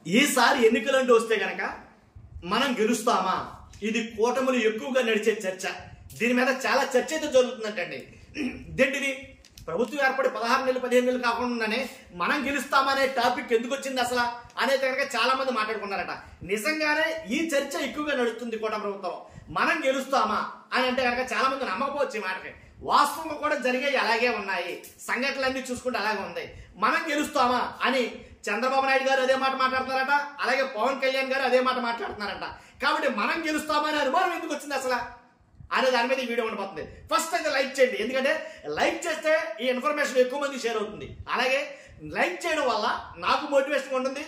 ఈసారి ఎన్నికలంటూ వస్తే గనక మనం గెలుస్తామా? ఇది కూటములు ఎక్కువగా నడిచే చర్చ. దీని మీద చాలా చర్చ అయితే జరుగుతుందంటండి. ఇదేంటిది, ప్రభుత్వం ఏర్పడి 16 నెలలు 15 నెలలు కాకుండానే మనం గెలుస్తామనే టాపిక్ ఎందుకు వచ్చింది అసలు అనేది కనుక చాలా మంది మాట్లాడుకున్నారట. నిజంగానే ఈ చర్చ ఎక్కువగా నడుస్తుంది కూటమి ప్రభుత్వం. మనం గెలుస్తామా అని అంటే కనుక చాలా మంది నమ్మకపోవచ్చు ఈ మాటకి. వాస్తవంగా కూడా జరిగేవి అలాగే ఉన్నాయి, సంఘటనలన్నీ చూసుకుంటే అలాగే ఉంది. మనం గెలుస్తామా అని చంద్రబాబు నాయుడు గారు అదే మాట మాట్లాడుతున్నారట, అలాగే పవన్ కళ్యాణ్ గారు అదే మాట మాట్లాడుతున్నారట. కాబట్టి మనం గెలుస్తామా అనే అనుమానం ఎందుకు వచ్చింది అసలు అనే దాని మీద ఈ వీడియో ఉండిపోతుంది. ఫస్ట్ అయితే లైక్ చేయండి, ఎందుకంటే లైక్ చేస్తే ఈ ఇన్ఫర్మేషన్ ఎక్కువ మందికి షేర్ అవుతుంది. అలాగే లైక్ చేయడం వల్ల నాకు మోటివేషన్ ఉంటుంది,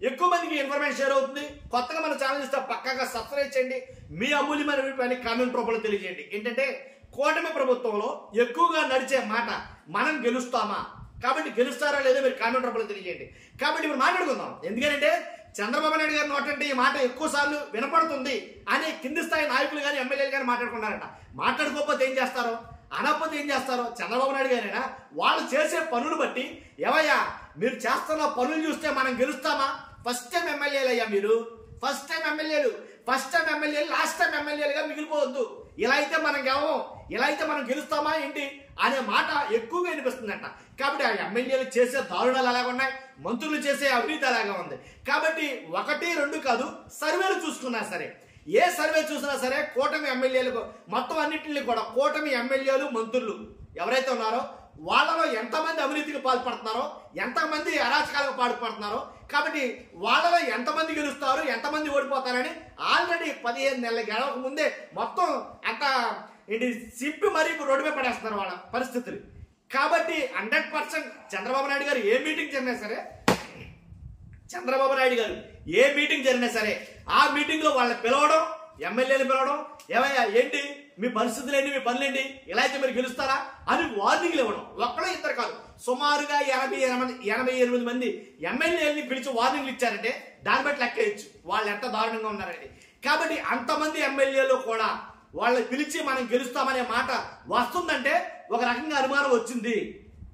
ఎక్కువ మందికి ఇన్ఫర్మేషన్ షేర్ అవుతుంది. కొత్తగా మన ఛానల్ ఇస్తే పక్కాగా సబ్స్క్రైబ్ చేయండి. మీ అమూల్యమైన అభిప్రాయాన్ని కామెంట్ రూపంలో తెలియజేయండి. ఏంటంటే కూటమి ప్రభుత్వంలో ఎక్కువగా నడిచే మాట మనం గెలుస్తామా, కాబట్టి గెలుస్తారా లేదో మీరు కామెంట్ రూపంలో తెలియజేయండి. కాబట్టి ఇప్పుడు మాట్లాడుకుందాం. ఎందుకంటే చంద్రబాబు నాయుడు గారి నోటంటే ఈ మాట ఎక్కువ సార్లు వినపడుతుంది అని కింది స్థాయి నాయకులు కానీ ఎమ్మెల్యేలు కానీ మాట్లాడుకున్నారట. మాట్లాడుకోకపోతే ఏం చేస్తారో, అనకపోతే ఏం చేస్తారో చంద్రబాబు నాయుడు గారైనా వాళ్ళు చేసే పనులు బట్టి, ఏవయ్యా మీరు చేస్తున్న పనులు చూస్తే మనం గెలుస్తామా? ఫస్ట్ టైం ఎమ్మెల్యేలు అయ్యా మీరు, ఫస్ట్ టైం ఎమ్మెల్యేలు లాస్ట్ టైం ఎమ్మెల్యేలుగా మిగిలిపోవద్దు. ఇలా అయితే మనం గెలవం, ఇలా అయితే మనం గెలుస్తామా ఏంటి అనే మాట ఎక్కువగా వినిపిస్తుందంట. కాబట్టి ఆ ఎమ్మెల్యేలు చేసే దారుణాలు అలాగే ఉన్నాయి, మంత్రులు చేసే అవినీతి అలాగే ఉంది. కాబట్టి 1, 2 కాదు, సర్వేలు చూసుకున్నా సరే, ఏ సర్వే చూసినా సరే కూటమి ఎమ్మెల్యేలకు మొత్తం అన్నింటినీ కూడా కూటమి ఎమ్మెల్యేలు మంత్రులు ఎవరైతే ఉన్నారో వాళ్ళలో ఎంతమంది అవినీతికి పాల్పడుతున్నారో, ఎంతమంది అరాచకాలకు పాల్పడుతున్నారో, కాబట్టి వాళ్ళలో ఎంతమంది గెలుస్తారు, ఎంతమంది ఓడిపోతారని ఆల్రెడీ 15 నెలల గడవక ముందే మొత్తం అంత ఏంటి సింపి మరీ రోడ్డు మీద పడేస్తున్నారు వాళ్ళ పరిస్థితులు. కాబట్టి 100% చంద్రబాబు నాయుడు గారు ఏ మీటింగ్ జరిగినా సరే ఆ మీటింగ్ లో వాళ్ళని పిలవడం, ఎమ్మెల్యేలు పిలవడం, ఏమయ్యా ఏంటి మీ పరిస్థితులు ఏంటి, మీ పనులేంటి, ఇలా అయితే మీరు గెలుస్తారా అని వార్నింగ్లు ఇవ్వడం. ఒక్కడో ఇద్దరు కాదు, సుమారుగా 88 మంది ఎమ్మెల్యేలని పిలిచి వార్నింగ్లు ఇచ్చారంటే దాన్ని బట్టి లెక్కేయచ్చు వాళ్ళు ఎంత దారుణంగా ఉన్నారండి. కాబట్టి అంతమంది ఎమ్మెల్యేలు కూడా వాళ్ళు పిలిచి మనం గెలుస్తామనే మాట వస్తుందంటే ఒక రకంగా అనుమానం వచ్చింది.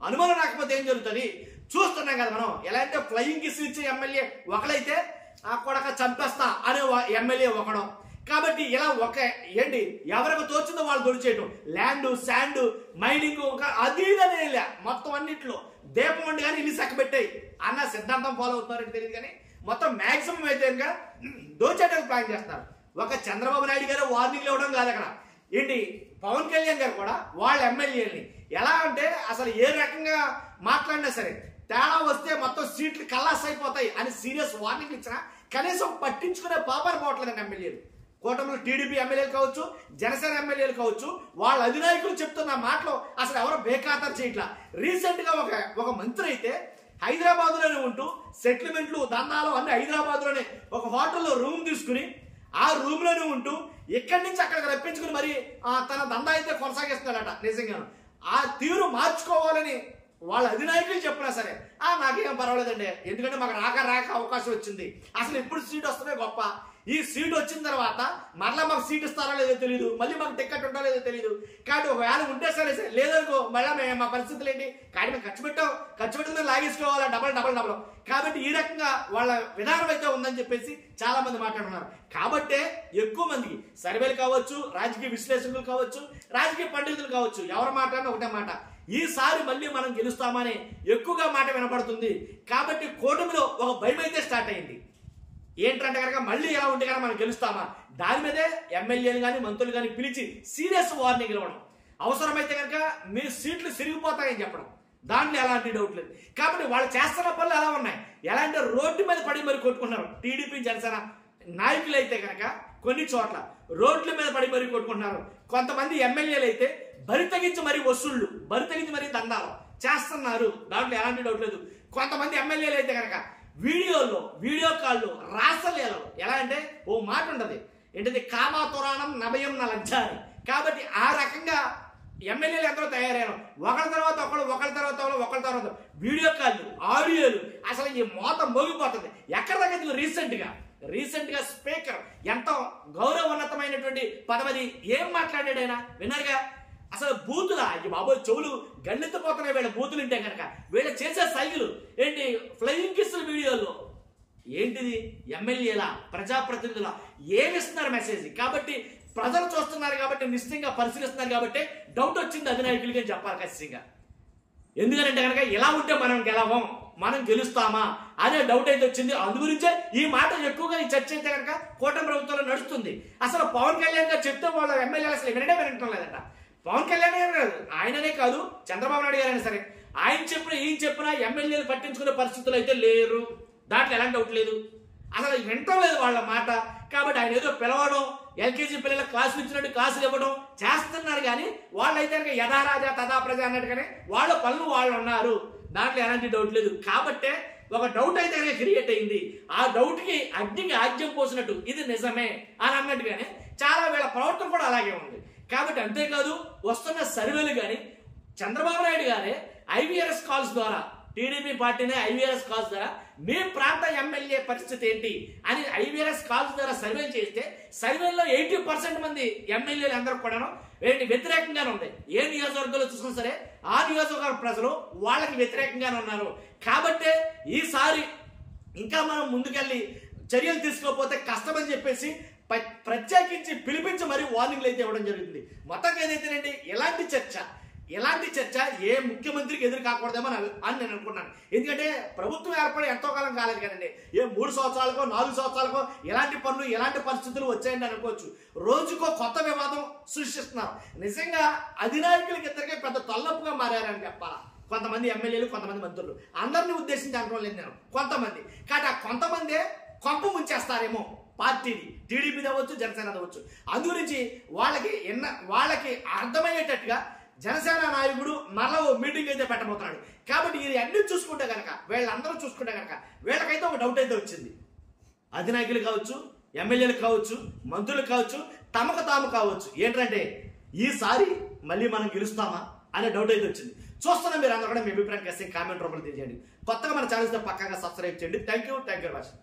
అనుమానం రాకపోతే ఏం జరుగుతుంది చూస్తున్నాం కదా మనం. ఎలా అంటే ఫ్లయింగ్ కిస్ ఇచ్చే ఎమ్మెల్యే ఒకడైతే ఆ కొడక చంపేస్తా అనే ఎమ్మెల్యే ఒకడం. కాబట్టి ఇలా ఏంటి ఎవరికి తోచిందో వాళ్ళు దొరిచేయటం, ల్యాండ్ శాండ్ మైనింగ్ అది మొత్తం అన్నింటిలో దీపం ఉండి కానీ ఇల్లు చక్కబెట్టాయి అన్న సిద్ధాంతం ఫాలో అవుతున్నారంటే తెలియదు. కానీ మొత్తం మ్యాక్సిమం అయితే కనుక దోచేయడానికి ప్లాన్ చేస్తారు. ఒక చంద్రబాబు నాయుడు గారు వార్నింగ్లు ఇవ్వడం కాదు అక్కడ, ఏంటి పవన్ కళ్యాణ్ గారు కూడా వాళ్ళ ఎమ్మెల్యేలని ఎలా అంటే అసలు ఏ రకంగా మాట్లాడినా సరే తేడా వస్తే మొత్తం సీట్లు కల్లాస్ అయిపోతాయి అని సీరియస్ వార్నింగ్లు ఇచ్చినా కనీసం పట్టించుకునే పాపని పోవట్లేదండి ఎమ్మెల్యేలు. కూటమిలో టీడీపీ ఎమ్మెల్యేలు కావచ్చు, జనసేన ఎమ్మెల్యేలు కావచ్చు, వాళ్ళ అధినాయకులు చెప్తున్న మాటలు అసలు ఎవరు బేఖాతరు చేయట్లా. రీసెంట్ గా ఒక మంత్రి అయితే హైదరాబాద్ లోనే ఉంటూ సెటిల్మెంట్లు దందాలు అన్ని హైదరాబాద్ లోనే ఒక హోటల్లో రూమ్ తీసుకుని ఆ రూమ్ లోనే ఉంటూ ఇక్కడి నుంచి అక్కడికి రప్పించుకుని మరి తన దందా అయితే కొనసాగిస్తున్నాడట. నిజంగాను ఆ తీరు మార్చుకోవాలని వాళ్ళ అధినాయకులు చెప్పినా సరే నాకేం పర్వాలేదండి, ఎందుకంటే మాకు రాక అవకాశం వచ్చింది, అసలు ఎప్పుడు సీట్ వస్తుందో గొప్ప, ఈ సీట్ వచ్చిన తర్వాత మరలా మాకు సీట్ ఇస్తారో లేదో తెలియదు, మళ్ళీ మాకు టికెట్ ఉంటో లేదో తెలియదు. కాబట్టి ఒకవేళ ఉంటే సరే లేదనుకో మళ్ళీ మా పరిస్థితులు ఏంటి, కానీ మేము ఖర్చు పెట్టిన లాగేసుకోవాలా డబల్. కాబట్టి ఈ రకంగా వాళ్ళ విధానం అయితే ఉందని చెప్పేసి చాలా మంది మాట్లాడుతున్నారు. కాబట్టే ఎక్కువ మందికి సర్వేలు కావచ్చు, రాజకీయ విశ్లేషకులు కావచ్చు, రాజకీయ పండితులు కావచ్చు, ఎవరు మాట్లాడినా ఒకటే మాట, ఈసారి మళ్ళీ మనం గెలుస్తామని ఎక్కువగా మాట వినపడుతుంది. కాబట్టి కూటమిలో ఒక భయం అయితే స్టార్ట్ అయింది. ఏంటంటే కనుక మళ్ళీ ఎలా ఉంటే కనుక మనం గెలుస్తామా, దాని మీదే ఎమ్మెల్యేలు కానీ మంత్రులు కానీ పిలిచి సీరియస్ వార్నింగ్ ఇవ్వడం, అవసరమైతే కనుక మీ సీట్లు సిరిగిపోతాయని చెప్పడం, దాంట్లో ఎలాంటి డౌట్ లేదు. కాబట్టి వాళ్ళు చేస్తున్న పనులు ఎలా ఉన్నాయి, ఎలా అంటే రోడ్డు మీద పడి మరి కొట్టుకుంటున్నారు. టీడీపీ జనసేన నాయకులు అయితే కనుక కొన్ని చోట్ల రోడ్ల మీద పడి మరి కొట్టుకుంటున్నారు. కొంతమంది ఎమ్మెల్యేలు అయితే బరి తెగించి మరీ వసూళ్లు, బరి తెగించి మరీ దందాలు చేస్తున్నారు, దాంట్లో ఎలాంటి డౌట్ లేదు. కొంతమంది ఎమ్మెల్యేలు అయితే కనుక వీడియో కాల్లో రాసలేలు, ఎలా అంటే ఓ మాట ఉంటది ఏంటది, కామాతురాణం నభయం నా లజ్జాని. కాబట్టి ఆ రకంగా ఎమ్మెల్యేలు ఎంతో తయారయ్యారు, ఒకరి తర్వాత వీడియో కాళ్ళు, ఆడియోలు, అసలు ఈ మోత మోగిపోతుంది. ఎక్కడ దగ్గర రీసెంట్ గా స్పీకర్ ఎంతో గౌరవోన్నతమైనటువంటి పదవి ఏం మాట్లాడాడు ఆయన విన్నారుగా. అసలు బూతులా ఈ బాబోయ్ చెవులు గల్లెత్తిపోతున్నాయి వీళ్ళ బూతులు వింటే కనుక. వీళ్ళు చేసే సైకిల్ ఏంటి ఫ్లయింగ్ కిస్ వీడియోలో ఏంటిది? ఎమ్మెల్యేల ప్రజాప్రతినిధుల ఏమిస్తున్నారు మెసేజ్? కాబట్టి ప్రజలు చూస్తున్నారు కాబట్టి నిశ్చితంగా పరిశీలిస్తున్నారు కాబట్టి డౌట్ వచ్చింది అధినాయకులకి అని చెప్పాలి ఖచ్చితంగా. ఎందుకంటే కనుక ఇలా ఉంటే మనం గెలవం, మనం గెలుస్తామా అనే డౌట్ అయితే వచ్చింది. అందుగురించే ఈ మాట ఎక్కువగా ఈ చర్చ అయితే కనుక కూటమి ప్రభుత్వంలో నడుస్తుంది. అసలు పవన్ కళ్యాణ్ గారు చెప్తే వాళ్ళ ఎమ్మెల్యేలు అసలు వినటం లేదంట. పవన్ కళ్యాణ్ గారు కాదు, ఆయననే కాదు, చంద్రబాబు నాయుడు గారైనా సరే ఆయన చెప్పిన ఈయన చెప్పినా ఎమ్మెల్యేలు పట్టించుకునే పరిస్థితులు అయితే లేరు. దాంట్లో ఎలాంటి డౌట్ లేదు. అసలు వినటం లేదు వాళ్ళ మాట. కాబట్టి ఆయన ఏదో పిలవడం, ఎల్కేజీ పిల్లలకు క్లాసులు ఇచ్చినట్టు క్లాసులు ఇవ్వడం చేస్తున్నారు. కానీ వాళ్ళైతే కనుక యథా రాజా తథా ప్రజ అన్నట్టుగానే వాళ్ళ పనులు వాళ్ళు ఉన్నారు. దాంట్లో ఎలాంటి డౌట్ లేదు. కాబట్టే ఒక డౌట్ అయితే కనుక క్రియేట్ అయింది. ఆ డౌట్కి అగ్నికి ఆజ్యం పోసినట్టు ఇది నిజమే అని అన్నట్టుగానే చాలా వీళ్ళ ప్రవర్తన కూడా అలాగే ఉంది. కాబట్టి అంతేకాదు వస్తున్న సర్వేలు కానీ చంద్రబాబు నాయుడు గారే ఐవీఆర్ఎస్ కాల్స్ ద్వారా, టీడీపీ పార్టీనే ఐవీఆర్ఎస్ కాల్స్ ద్వారా మీ ప్రాంత ఎమ్మెల్యే పరిస్థితి ఏంటి అని ఐవీఆర్ఎస్ కాల్స్ ద్వారా సర్వేలు చేస్తే సర్వేల్లో 80% మంది ఎమ్మెల్యేలు అందరూ కూడాను ఏంటి వ్యతిరేకంగానే ఉంది. ఏ నియోజకవర్గంలో చూసుకున్నా సరే ఆ నియోజకవర్గ ప్రజలు వాళ్ళకి వ్యతిరేకంగానే ఉన్నారు. కాబట్టే ఈసారి ఇంకా మనం ముందుకెళ్ళి చర్యలు తీసుకోకపోతే కష్టమని చెప్పేసి ప్రత్యేకించి పిలిపించి మరీ వార్నింగ్లు అయితే ఇవ్వడం జరుగుతుంది. మొత్తం ఏదైతేనండి ఎలాంటి చర్చ ఏ ముఖ్యమంత్రికి ఎదురు కాకూడదేమో అని నేను అనుకున్నాను. ఎందుకంటే ప్రభుత్వం ఏర్పడి ఎంతో కాలం కాలేదు కదండి. ఏ 3 సంవత్సరాలకో 4 సంవత్సరాలకో ఎలాంటి పనులు ఎలాంటి పరిస్థితులు వచ్చాయని అనుకోవచ్చు. రోజుకో కొత్త వివాదం సృష్టిస్తున్నారు. నిజంగా అధినాయకులకి ఇద్దరికే పెద్ద తలనొప్పిగా మారారని చెప్పాలా. కొంతమంది ఎమ్మెల్యేలు, కొంతమంది మంత్రులు, అందరినీ ఉద్దేశించి అనడం లేదు నేను, కొంతమంది. కాబట్టి ఆ కొంతమందే కొంప ముంచేస్తారేమో పార్టీని, టీడీపీ అవ్వచ్చు, జనసేన అవ్వచ్చు. అందుగురించి వాళ్ళకి అర్థమయ్యేటట్టుగా జనసేన నాయకుడు మరలా మీటింగ్ అయితే పెట్టబోతున్నాడు. కాబట్టి ఇది అన్ని చూసుకుంటే కనుక వీళ్ళందరూ చూసుకుంటే కనుక వీళ్ళకైతే ఒక డౌట్ అయితే వచ్చింది. అధినాయకులు కావచ్చు, ఎమ్మెల్యేలు కావచ్చు, మంత్రులు కావచ్చు, తమకు తాము కావచ్చు. ఏంటంటే ఈసారి మళ్ళీ మనం గెలుస్తామా అనే డౌట్ అయితే వచ్చింది. చూస్తున్నా మీరు అందరూ కూడా మీ అభిప్రాయం కామెంట్ రూపంలో తెలియజేయండి. కొత్తగా మన ఛానల్స్ పక్కాగా సబ్స్క్రైబ్ చేయండి. Thank you very much.